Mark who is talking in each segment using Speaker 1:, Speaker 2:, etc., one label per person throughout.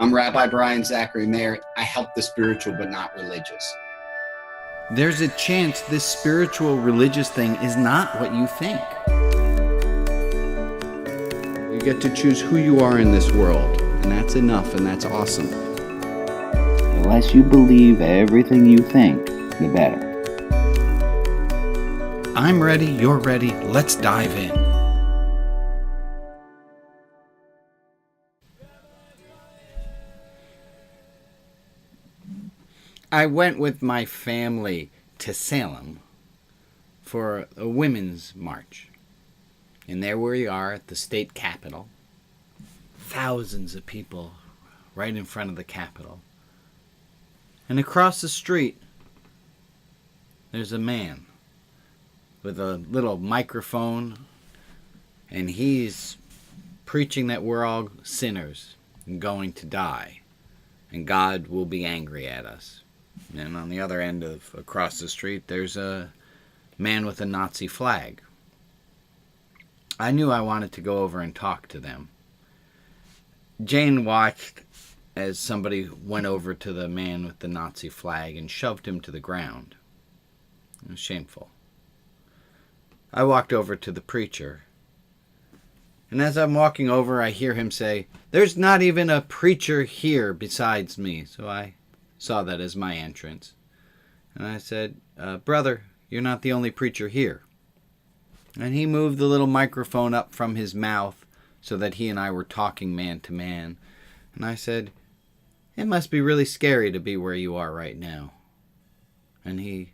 Speaker 1: I'm Rabbi Brian Zachary Mayer. I help the spiritual but not religious.
Speaker 2: There's a chance this spiritual religious thing is not what you think. You get to choose who you are in this world, and that's enough, and that's awesome.
Speaker 3: The less you believe everything you think, the better.
Speaker 2: I'm ready, you're ready, let's dive in. I went with my family to Salem for a women's march. And there we are at the state capitol. Thousands of people right in front of the capitol. And across the street, there's a man with a little microphone, and he's preaching that we're all sinners and going to die, and God will be angry at us. And on the other end of across the street, there's a man with a Nazi flag. I knew I wanted to go over and talk to them. Jane watched as somebody went over to the man with the Nazi flag and shoved him to the ground. It was shameful. I walked over to the preacher, and as I'm walking over, I hear him say, "There's not even a preacher here besides me." So I saw that as my entrance. And I said, "Brother, you're not the only preacher here." And he moved the little microphone up from his mouth so that he and I were talking man to man. And I said, "It must be really scary to be where you are right now." And he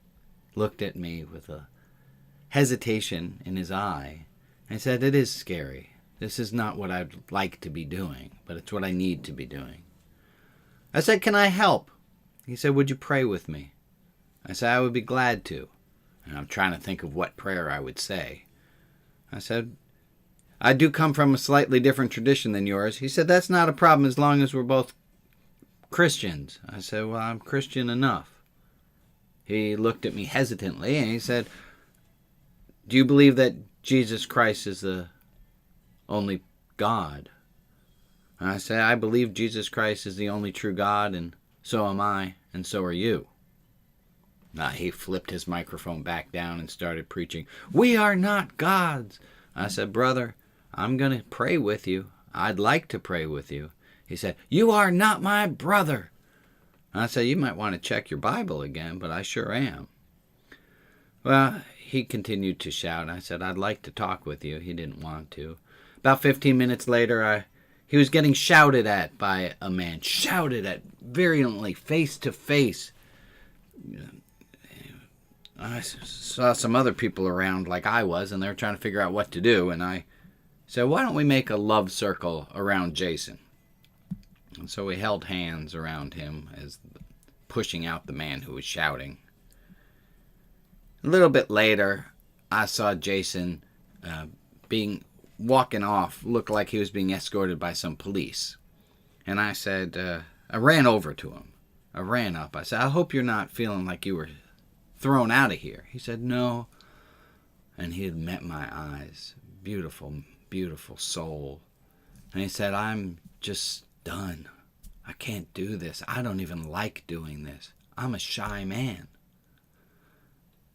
Speaker 2: looked at me with a hesitation in his eye. I said, "It is scary. This is not what I'd like to be doing, but it's what I need to be doing." I said, "Can I help?" He said, "Would you pray with me?" I said, "I would be glad to." And I'm trying to think of what prayer I would say. I said, "I do come from a slightly different tradition than yours." He said, "That's not a problem as long as we're both Christians." I said, "Well, I'm Christian enough." He looked at me hesitantly and he said, "Do you believe that Jesus Christ is the only God?" And I said, "I believe Jesus Christ is the only true God, and so am I, and so are you." He flipped his microphone back down and started preaching, "We are not gods." I said, "Brother, I'm going to pray with you. I'd like to pray with you." He said, "You are not my brother." I said, "You might want to check your Bible again, but I sure am." Well, he continued to shout. I said, "I'd like to talk with you." He didn't want to. About 15 minutes later, he was getting shouted at by a man, shouted at virulently, face to face. I saw some other people around like I was, and they were trying to figure out what to do, and I said, "Why don't we make a love circle around Jason?" And so we held hands around him as pushing out the man who was shouting. A little bit later, I saw Jason walking off, looked like he was being escorted by some police. And I said, I ran over to him. I ran up. I said, "I hope you're not feeling like you were thrown out of here." He said, "No." And he had met my eyes. Beautiful, beautiful soul. And he said, "I'm just done. I can't do this. I don't even like doing this. I'm a shy man."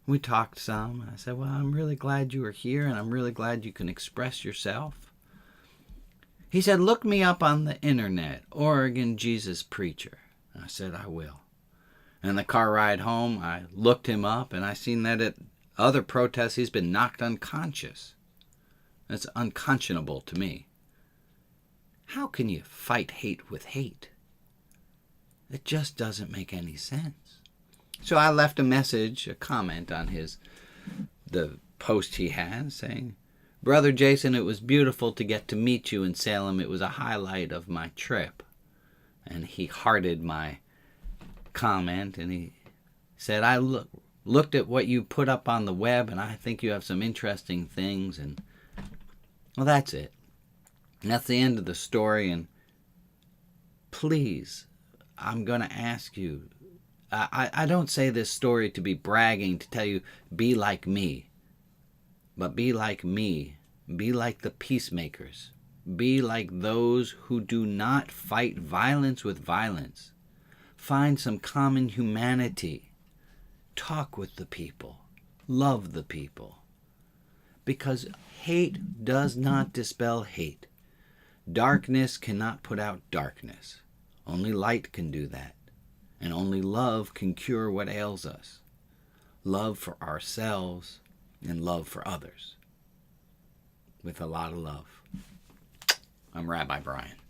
Speaker 2: We talked some. I said, "Well, I'm really glad you are here, and I'm really glad you can express yourself." He said, "Look me up on the internet, Oregon Jesus Preacher." I said, "I will." And the car ride home, I looked him up, and I seen that at other protests he's been knocked unconscious. That's unconscionable to me. How can you fight hate with hate? It just doesn't make any sense. So I left a message, a comment on the post he had saying, "Brother Jason, it was beautiful to get to meet you in Salem. It was a highlight of my trip." And he hearted my comment, and he said, "I looked at what you put up on the web, and I think you have some interesting things." And well, that's it. And that's the end of the story. And please, I'm going to ask you, I don't say this story to be bragging, to tell you, be like me. But be like me. Be like the peacemakers. Be like those who do not fight violence with violence. Find some common humanity. Talk with the people. Love the people. Because hate does not dispel hate. Darkness cannot put out darkness. Only light can do that. And only love can cure what ails us. Love for ourselves and love for others. With a lot of love. I'm Rabbi Brian.